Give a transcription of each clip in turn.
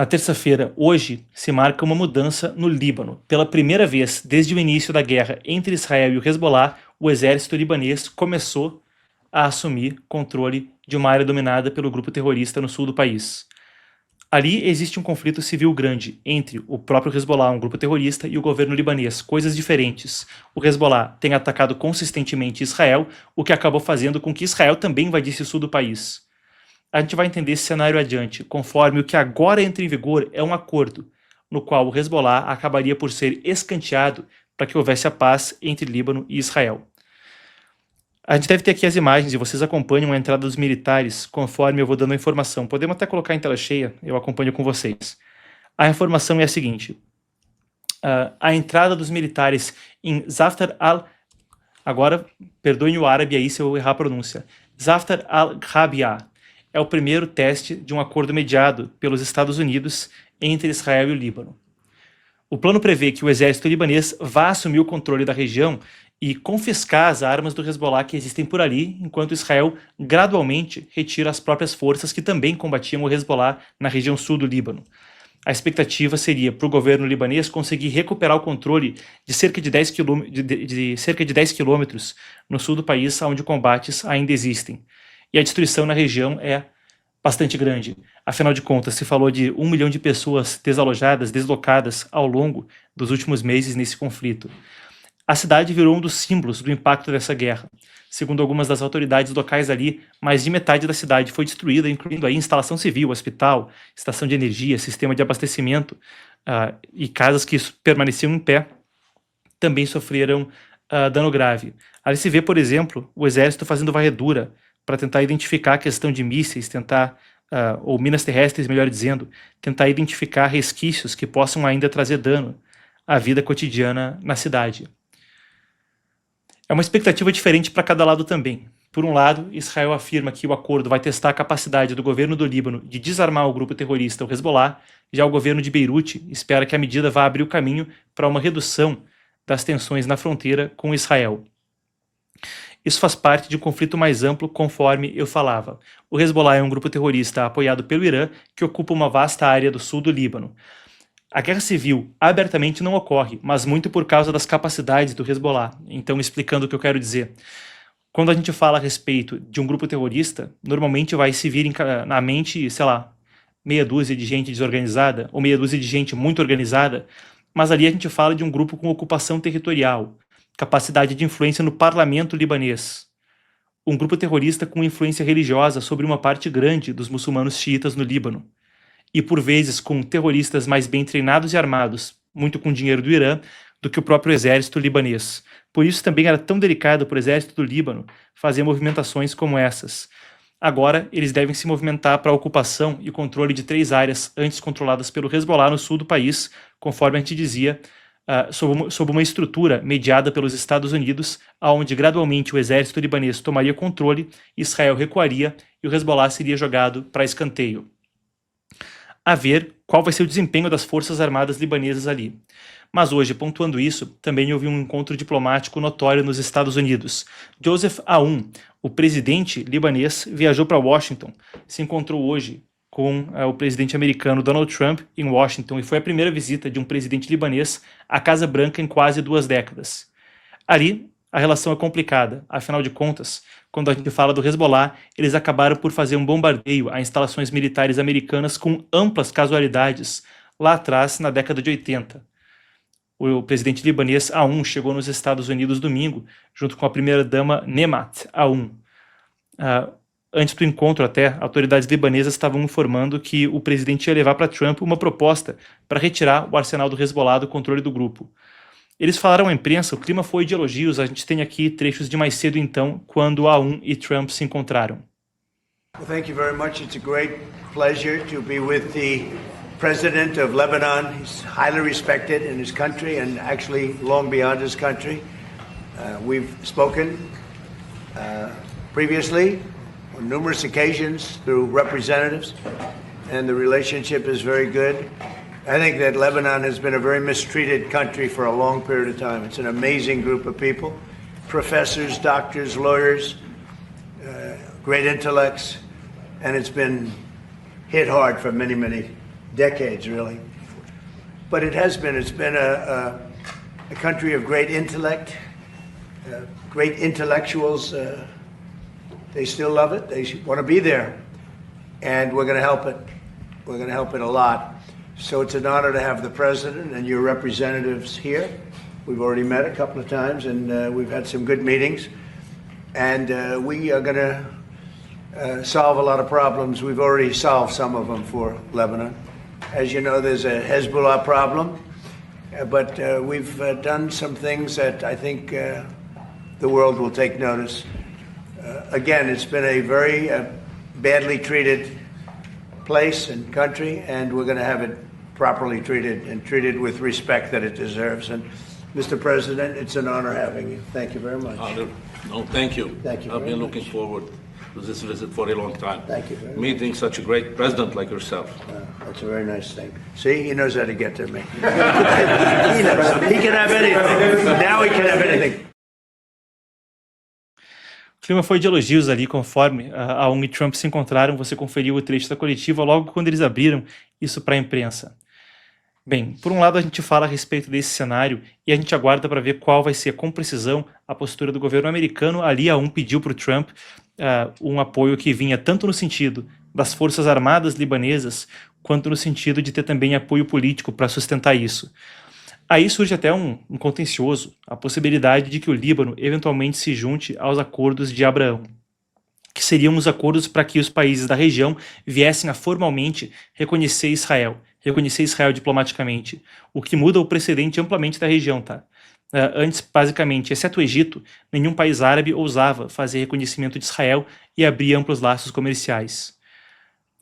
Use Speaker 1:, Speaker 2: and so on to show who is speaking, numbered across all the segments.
Speaker 1: Na terça-feira, hoje, se marca uma mudança no Líbano. Pela primeira vez desde o início da guerra entre Israel e o Hezbollah, o exército libanês começou a assumir controle de uma área dominada pelo grupo terrorista no sul do país. Ali existe um conflito civil grande entre o próprio Hezbollah, um grupo terrorista, e o governo libanês, coisas diferentes. O Hezbollah tem atacado consistentemente Israel, o que acabou fazendo com que Israel também invadisse o sul do país. A gente vai entender esse cenário adiante, conforme o que agora entra em vigor é um acordo, no qual o Hezbollah acabaria por ser escanteado para que houvesse a paz entre Líbano e Israel. A gente deve ter aqui as imagens e vocês acompanham a entrada dos militares conforme eu vou dando a informação. Podemos até colocar em tela cheia, eu acompanho com vocês. A informação é a seguinte: a entrada dos militares em Zaftar al... Agora, perdoem o árabe aí se eu errar a pronúncia. Zaftar al-Rabia é o primeiro teste de um acordo mediado pelos Estados Unidos entre Israel e o Líbano. O plano prevê que o exército libanês vá assumir o controle da região e confiscar as armas do Hezbollah que existem por ali, enquanto Israel gradualmente retira as próprias forças que também combatiam o Hezbollah na região sul do Líbano. A expectativa seria para o governo libanês conseguir recuperar o controle de cerca de 10 quilômetros no sul do país, onde combates ainda existem. E a destruição na região é bastante grande. Afinal de contas, se falou de 1 milhão de pessoas desalojadas, deslocadas ao longo dos últimos meses nesse conflito. A cidade virou um dos símbolos do impacto dessa guerra. Segundo algumas das autoridades locais ali, mais de metade da cidade foi destruída, incluindo aí instalação civil, hospital, estação de energia, sistema de abastecimento, e casas que permaneciam em pé também sofreram dano grave. Ali se vê, por exemplo, o exército fazendo varredura para tentar identificar a questão de mísseis, ou minas terrestres, melhor dizendo, tentar identificar resquícios que possam ainda trazer dano à vida cotidiana na cidade. É uma expectativa diferente para cada lado também. Por um lado, Israel afirma que o acordo vai testar a capacidade do governo do Líbano de desarmar o grupo terrorista, o Hezbollah. Já o governo de Beirute espera que a medida vá abrir o caminho para uma redução das tensões na fronteira com Israel. Isso faz parte de um conflito mais amplo, conforme eu falava. O Hezbollah é um grupo terrorista apoiado pelo Irã que ocupa uma vasta área do sul do Líbano. A guerra civil abertamente não ocorre, mas muito por causa das capacidades do Hezbollah. Então, explicando o que eu quero dizer. Quando a gente fala a respeito de um grupo terrorista, normalmente vai se vir na mente, sei lá, meia dúzia de gente desorganizada, ou meia dúzia de gente muito organizada, mas ali a gente fala de um grupo com ocupação territorial, capacidade de influência no parlamento libanês. Um grupo terrorista com influência religiosa sobre uma parte grande dos muçulmanos xiitas no Líbano. E por vezes com terroristas mais bem treinados e armados, muito com dinheiro do Irã, do que o próprio exército libanês. Por isso também era tão delicado para o exército do Líbano fazer movimentações como essas. Agora, eles devem se movimentar para a ocupação e controle de 3 áreas antes controladas pelo Hezbollah no sul do país, conforme a gente dizia, sob uma estrutura mediada pelos Estados Unidos, onde gradualmente o exército libanês tomaria controle, Israel recuaria e o Hezbollah seria jogado para escanteio. A ver qual vai ser o desempenho das forças armadas libanesas ali. Mas hoje, pontuando isso, também houve um encontro diplomático notório nos Estados Unidos. Joseph Aoun, o presidente libanês, viajou para Washington, se encontrou hoje com o presidente americano Donald Trump em Washington e foi a primeira visita de um presidente libanês à Casa Branca em quase 2 décadas. Ali, a relação é complicada, afinal de contas, quando a gente fala do Hezbollah, eles acabaram por fazer um bombardeio a instalações militares americanas com amplas casualidades lá atrás, na década de 80. O presidente libanês Aoun chegou nos Estados Unidos domingo, junto com a primeira-dama Nemat Aoun. Antes do encontro até, autoridades libanesas estavam informando que o presidente ia levar para Trump uma proposta para retirar o arsenal do Hezbollah do controle do grupo. Eles falaram à imprensa, o clima foi de elogios, a gente tem aqui trechos de mais cedo então, quando Aoun e Trump se encontraram.
Speaker 2: Well, thank you very much. It's a great pleasure to be with the President of Lebanon. He's highly respected in his country and actually long beyond his country. We've spoken previously on numerous occasions through representatives, and the relationship is very good. I think that Lebanon has been a very mistreated country for a long period of time. It's an amazing group of people, professors, doctors, lawyers, great intellects, and it's been hit hard for many, many decades, really. But it's been a country of great intellect, great intellectuals. They still love it. They want to be there. And we're going to help it. We're going to help it a lot. So it's an honor to have the president and your representatives here. We've already met a couple of times, and we've had some good meetings. And we are going to solve a lot of problems. We've already solved some of them for Lebanon. As you know, there's a Hezbollah problem, but we've done some things that I think the world will take notice. Again, it's been a very badly treated place and country, and we're going to have it properly treated and treated with respect that it deserves. And Mr. President, it's an honor having you. Thank you very much.
Speaker 3: No, thank you.
Speaker 2: Thank you
Speaker 3: I've been
Speaker 2: very
Speaker 3: looking forward to this visit for a long time.
Speaker 2: Thank you very much.
Speaker 3: Meeting such a great president like yourself.
Speaker 2: That's a very nice thing. See, he knows how to get to me. He knows. He can have anything. Now he can have anything.
Speaker 1: O clima foi de elogios ali, conforme a ONU e Trump se encontraram. Você conferiu o trecho da coletiva logo quando eles abriram isso para a imprensa. Bem, por um lado a gente fala a respeito desse cenário e a gente aguarda para ver qual vai ser com precisão a postura do governo americano. Ali a ONU pediu para o Trump um apoio que vinha tanto no sentido das forças armadas libanesas, quanto no sentido de ter também apoio político para sustentar isso. Aí surge até um contencioso, a possibilidade de que o Líbano eventualmente se junte aos acordos de Abraão, que seriam os acordos para que os países da região viessem a formalmente reconhecer Israel diplomaticamente, o que muda o precedente amplamente da região, tá? Antes, basicamente, exceto o Egito, nenhum país árabe ousava fazer reconhecimento de Israel e abrir amplos laços comerciais.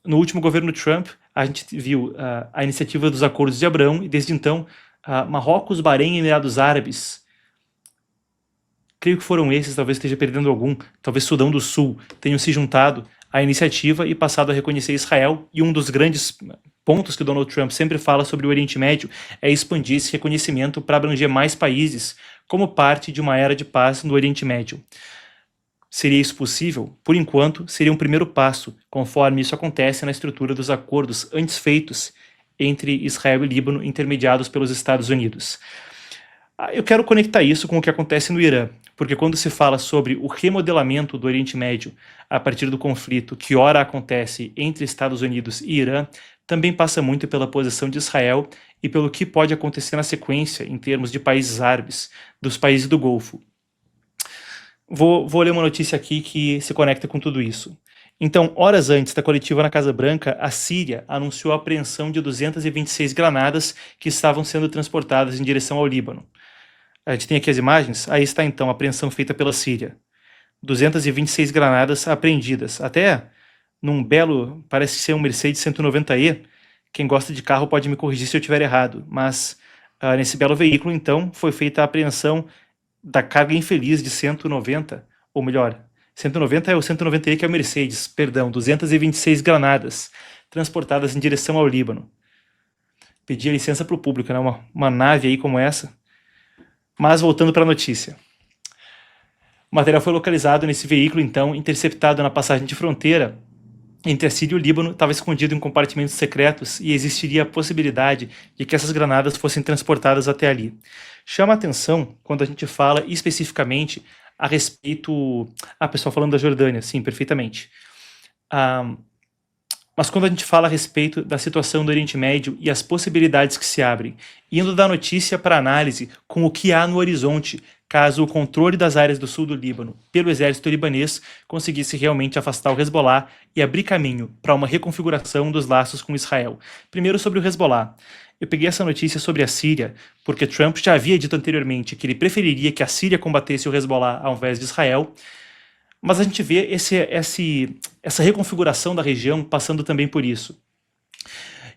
Speaker 1: No último governo Trump, a gente viu a iniciativa dos acordos de Abraão e desde então Marrocos, Bahrein e Emirados Árabes, creio que foram esses, talvez esteja perdendo algum, talvez Sudão do Sul, tenham se juntado à iniciativa e passado a reconhecer Israel. E um dos grandes pontos que Donald Trump sempre fala sobre o Oriente Médio é expandir esse reconhecimento para abranger mais países como parte de uma era de paz no Oriente Médio. Seria isso possível? Por enquanto, seria um primeiro passo, conforme isso acontece na estrutura dos acordos antes feitos entre Israel e Líbano, intermediados pelos Estados Unidos. Eu quero conectar isso com o que acontece no Irã, porque quando se fala sobre o remodelamento do Oriente Médio a partir do conflito que ora acontece entre Estados Unidos e Irã, também passa muito pela posição de Israel e pelo que pode acontecer na sequência em termos de países árabes, dos países do Golfo. Vou ler uma notícia aqui que se conecta com tudo isso. Então, horas antes da coletiva na Casa Branca, a Síria anunciou a apreensão de 226 granadas que estavam sendo transportadas em direção ao Líbano. A gente tem aqui as imagens. Aí está então a apreensão feita pela Síria. 226 granadas apreendidas. Até num belo, parece ser um Mercedes 190E. Quem gosta de carro pode me corrigir se eu estiver errado. Mas nesse belo veículo, então, foi feita a apreensão da carga infeliz de 190, ou melhor, 190 é o 190E que é o Mercedes, perdão, 226 granadas transportadas em direção ao Líbano. Pedia licença para o público, né? Uma nave aí como essa. Mas voltando para a notícia. O material foi localizado nesse veículo, então, interceptado na passagem de fronteira entre a Síria e o Líbano, estava escondido em compartimentos secretos e existiria a possibilidade de que essas granadas fossem transportadas até ali. Chama a atenção quando a gente fala especificamente a respeito... pessoal falando da Jordânia, sim, perfeitamente. Mas quando a gente fala a respeito da situação do Oriente Médio e as possibilidades que se abrem, indo da notícia para a análise com o que há no horizonte, caso o controle das áreas do sul do Líbano pelo exército libanês conseguisse realmente afastar o Hezbollah e abrir caminho para uma reconfiguração dos laços com Israel. Primeiro sobre o Hezbollah. Eu peguei essa notícia sobre a Síria porque Trump já havia dito anteriormente que ele preferiria que a Síria combatesse o Hezbollah ao invés de Israel, mas a gente vê essa reconfiguração da região passando também por isso.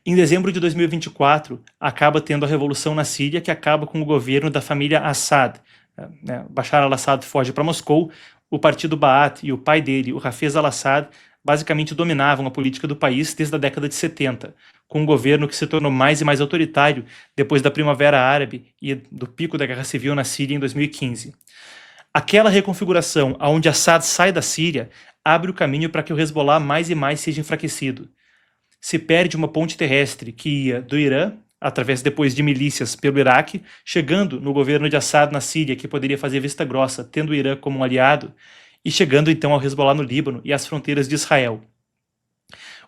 Speaker 1: Em dezembro de 2024, acaba tendo a revolução na Síria, que acaba com o governo da família Assad. Bashar al-Assad foge para Moscou, o partido Baath e o pai dele, o Hafez al-Assad, basicamente dominavam a política do país desde a década de 70, com um governo que se tornou mais e mais autoritário depois da Primavera Árabe e do pico da Guerra Civil na Síria em 2015. Aquela reconfiguração onde Assad sai da Síria abre o caminho para que o Hezbollah mais e mais seja enfraquecido. se perde uma ponte terrestre que ia do Irã, através depois de milícias pelo Iraque, chegando no governo de Assad na Síria, que poderia fazer vista grossa, tendo o Irã como um aliado, e chegando então ao Hezbollah no Líbano e às fronteiras de Israel.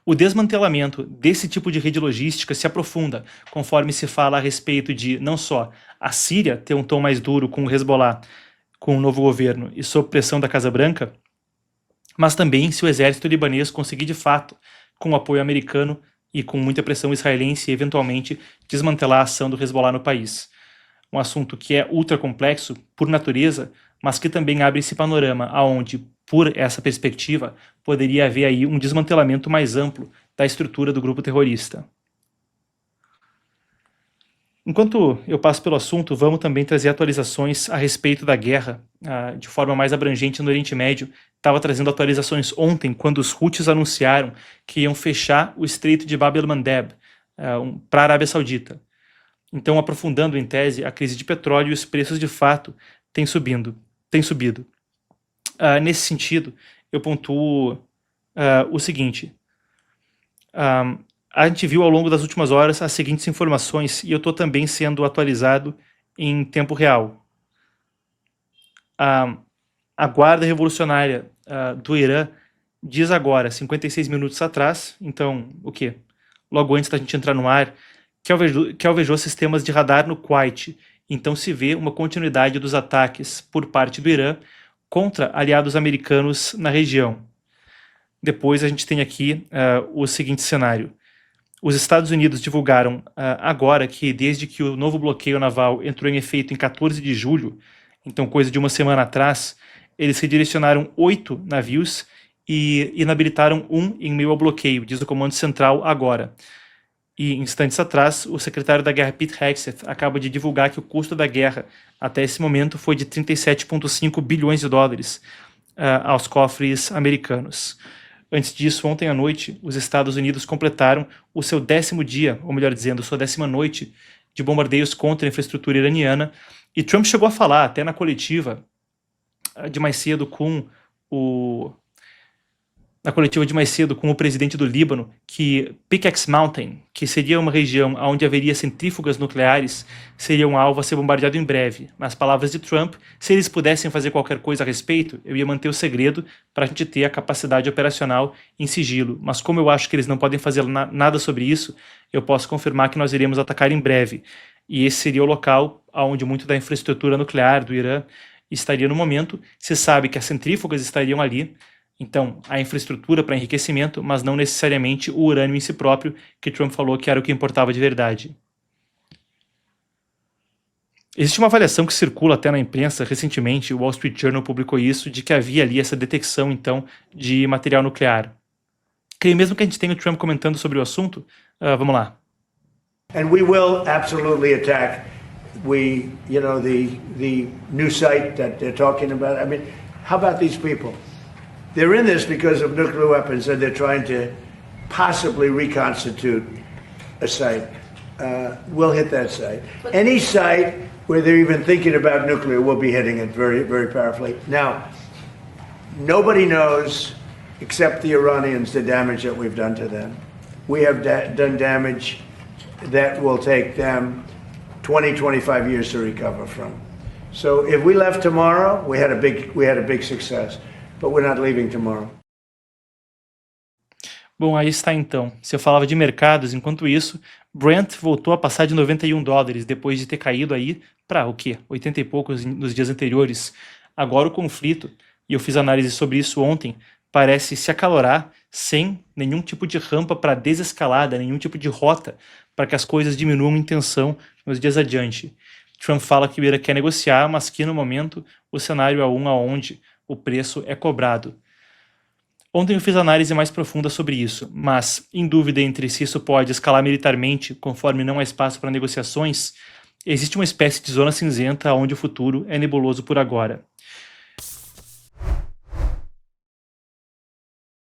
Speaker 1: O desmantelamento desse tipo de rede logística se aprofunda conforme se fala a respeito de não só a Síria ter um tom mais duro com o Hezbollah, com o novo governo e sob pressão da Casa Branca, mas também se o exército libanês conseguir de fato, com o apoio americano e com muita pressão israelense, eventualmente desmantelar a ação do Hezbollah no país. Um assunto que é ultra complexo por natureza, mas que também abre esse panorama aonde, por essa perspectiva, poderia haver aí um desmantelamento mais amplo da estrutura do grupo terrorista. Enquanto eu passo pelo assunto, vamos também trazer atualizações a respeito da guerra de forma mais abrangente no Oriente Médio. Estava trazendo atualizações ontem, quando os Houthis anunciaram que iam fechar o Estreito de Bab el-Mandeb para a Arábia Saudita. Então, aprofundando em tese, a crise de petróleo e os preços de fato têm subido. Nesse sentido, eu pontuo o seguinte. A gente viu ao longo das últimas horas as seguintes informações e eu estou também sendo atualizado em tempo real. A Guarda Revolucionária do Irã diz agora, 56 minutos atrás, então, o quê? Logo antes da gente entrar no ar, que alvejou sistemas de radar no Kuwait. Então se vê uma continuidade dos ataques por parte do Irã contra aliados americanos na região. Depois a gente tem aqui o seguinte cenário. Os Estados Unidos divulgaram agora que desde que o novo bloqueio naval entrou em efeito em 14 de julho, então coisa de uma semana atrás, eles redirecionaram 8 navios e inabilitaram um em meio ao bloqueio, diz o Comando Central agora. E instantes atrás, o secretário da Guerra Pete Hegseth acaba de divulgar que o custo da guerra até esse momento foi de 37,5 bilhões de dólares aos cofres americanos. Antes disso, ontem à noite, os Estados Unidos completaram o seu 10º dia, ou melhor dizendo, sua 10ª noite de bombardeios contra a infraestrutura iraniana, e Trump chegou a falar, até na coletiva de mais cedo com o presidente do Líbano, que Pickaxe Mountain, que seria uma região onde haveria centrífugas nucleares, seria um alvo a ser bombardeado em breve. Nas palavras de Trump, se eles pudessem fazer qualquer coisa a respeito, eu ia manter o segredo para a gente ter a capacidade operacional em sigilo. Mas como eu acho que eles não podem fazer nada sobre isso, eu posso confirmar que nós iremos atacar em breve. E esse seria o local onde muito da infraestrutura nuclear do Irã estaria no momento. Se sabe que as centrífugas estariam ali, então, a infraestrutura para enriquecimento, mas não necessariamente o urânio em si próprio, que Trump falou que era o que importava de verdade. Existe uma avaliação que circula até na imprensa recentemente, o Wall Street Journal publicou isso, de que havia ali essa detecção, então, de material nuclear. Creio mesmo que a gente tenha o Trump comentando sobre o assunto. Vamos lá.
Speaker 2: And we will absolutely attack the new site that they're talking about. I mean, how about these people? They're in this because of nuclear weapons, and they're trying to possibly reconstitute a site. We'll hit that site. Any site where they're even thinking about nuclear, we'll be hitting it very, very powerfully. Now, nobody knows, except the Iranians, the damage that we've done to them. We have done damage that will take them 20, 25 years to recover from. So if we left tomorrow, we had a big success. But we're not leaving tomorrow.
Speaker 1: Bom, aí está então. Se eu falava de mercados, enquanto isso, Brent voltou a passar de $91 depois de ter caído aí para o quê? 80 e poucos nos dias anteriores. Agora o conflito, e eu fiz análise sobre isso ontem, parece se acalorar sem nenhum tipo de rampa para desescalada, nenhum tipo de rota para que as coisas diminuam em tensão nos dias adiante. Trump fala que o Irã quer negociar, mas que no momento o cenário é um aonde o preço é cobrado. Ontem eu fiz análise mais profunda sobre isso, mas, em dúvida entre se isso pode escalar militarmente conforme não há espaço para negociações, existe uma espécie de zona cinzenta onde o futuro é nebuloso por agora.